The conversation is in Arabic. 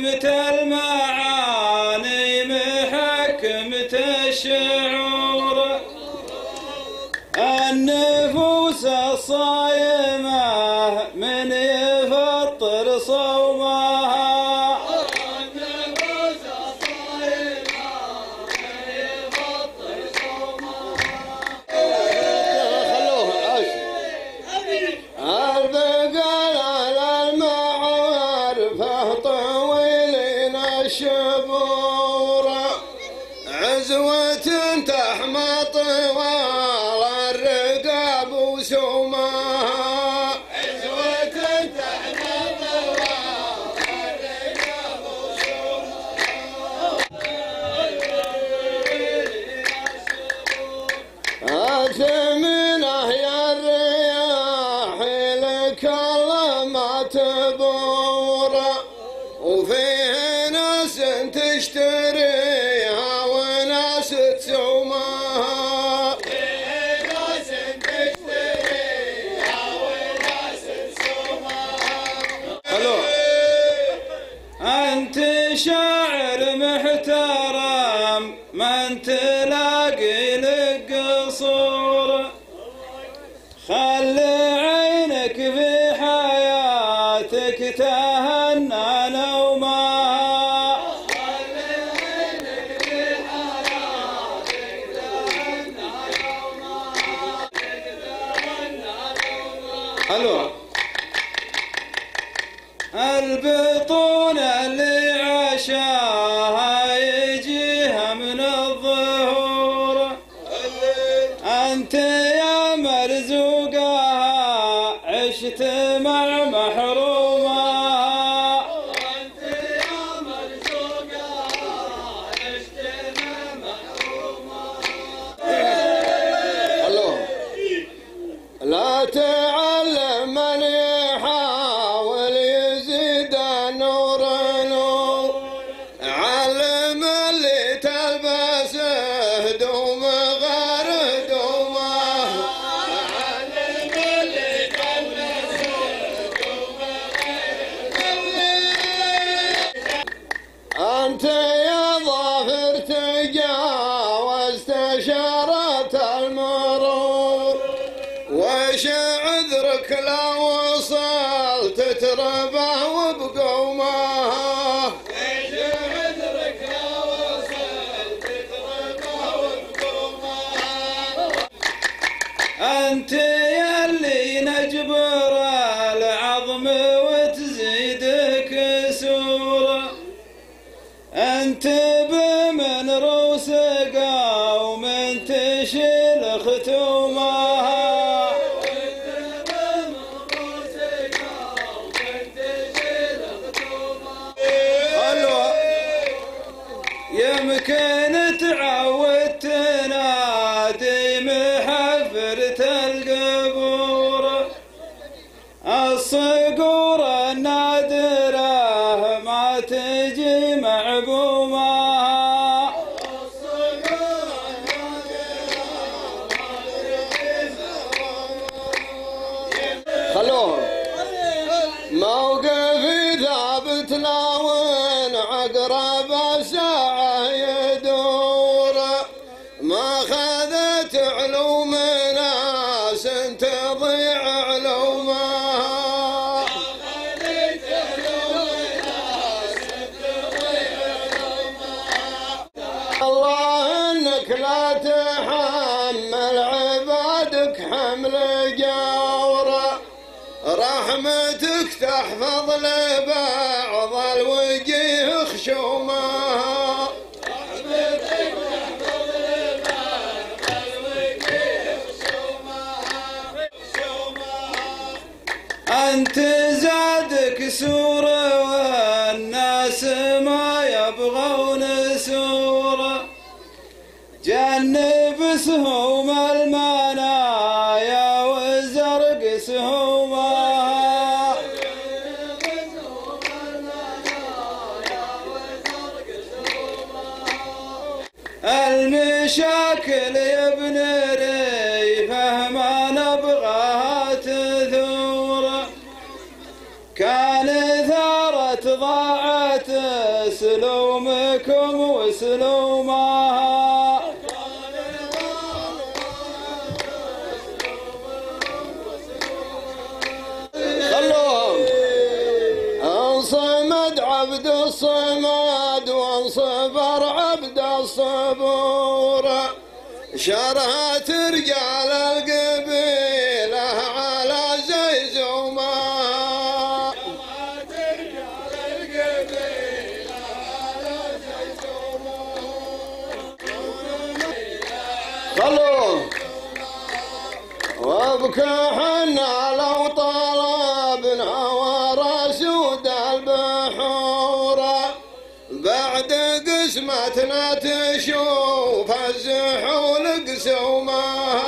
حكمة المعاني محكمة الشعور، النفوس الصايمة من يفطر صومها، النفوس الصايمة من يفطر صومها. خلوه عاش البقال المعارفه طويلين الشبور، عزوة تحمى طوال الرقاب وسومها، عزوة تحمى طوال الرقاب وسومها. آثمنه يا الرياح لك الله ما تبور، وفيه ناس تشتريها وناس تسومها، فيه ناس تشتريها وناس تسومها. حلو. أنت شاعر محترم من تلاقي لك قصور، خلي عينك في حياتك تهنى نومها، خلي عينك في حياتك تهنى نومها. حلو. البطون اللي عشاها يجيها من الظهور، أنت يا مرزوقها عشت مع محرومها، أنت يا مرزوقها عشت مع محرومها. خلوه لا تعلم من يحاول يزيد النور نور، علم اللي تلبسه دوم غير دومه، علم اللي تلبسه دوم غير دومه. أنت يا ظافر تجاوزت شارة المرور، وش عذرك لو وصلت تربه وبقومها، وش عذرك لو وصلت تربه وبقومها. أنت يلي نجبر العظم وتزيدك سورة، أنت بمن روس قوم تشيل ختومها، أنت بمن روس قوم تشيل ختومها. حلوة. يمكن تعود تنادي محفرة القبور، الصقور النادرة ما تجي معبومها، الصقور النادرة ما تجي معبومها. خلوه موقفي ثابت لون عقرب الساعة يدور، ما خذت علوم ناس تضيع علومها، الله انك لا تحمل عبادك حمل جورة، رحمتك تحفظ لبعض الوجيه خشومها، رحمتك تحفظ لبعض الوجيه خشومها. أنت زادك سورة والناس ما يبغون سورة، جنب سهوم المنايا وزرق سهومها، المشاكل يا ابن ريفه ما نبغاها تثور، كان ثارت ضاعت تسلومكم وسلومها. خلوهم انصمد عبد الصمد وانصبر عبد الصبور، شرهت رجال القبيله على زيزومه. خلوه وابكى حنا لو طلبنا ورسود البحور، بعد قسمتنا تشوف الزحول قسومها.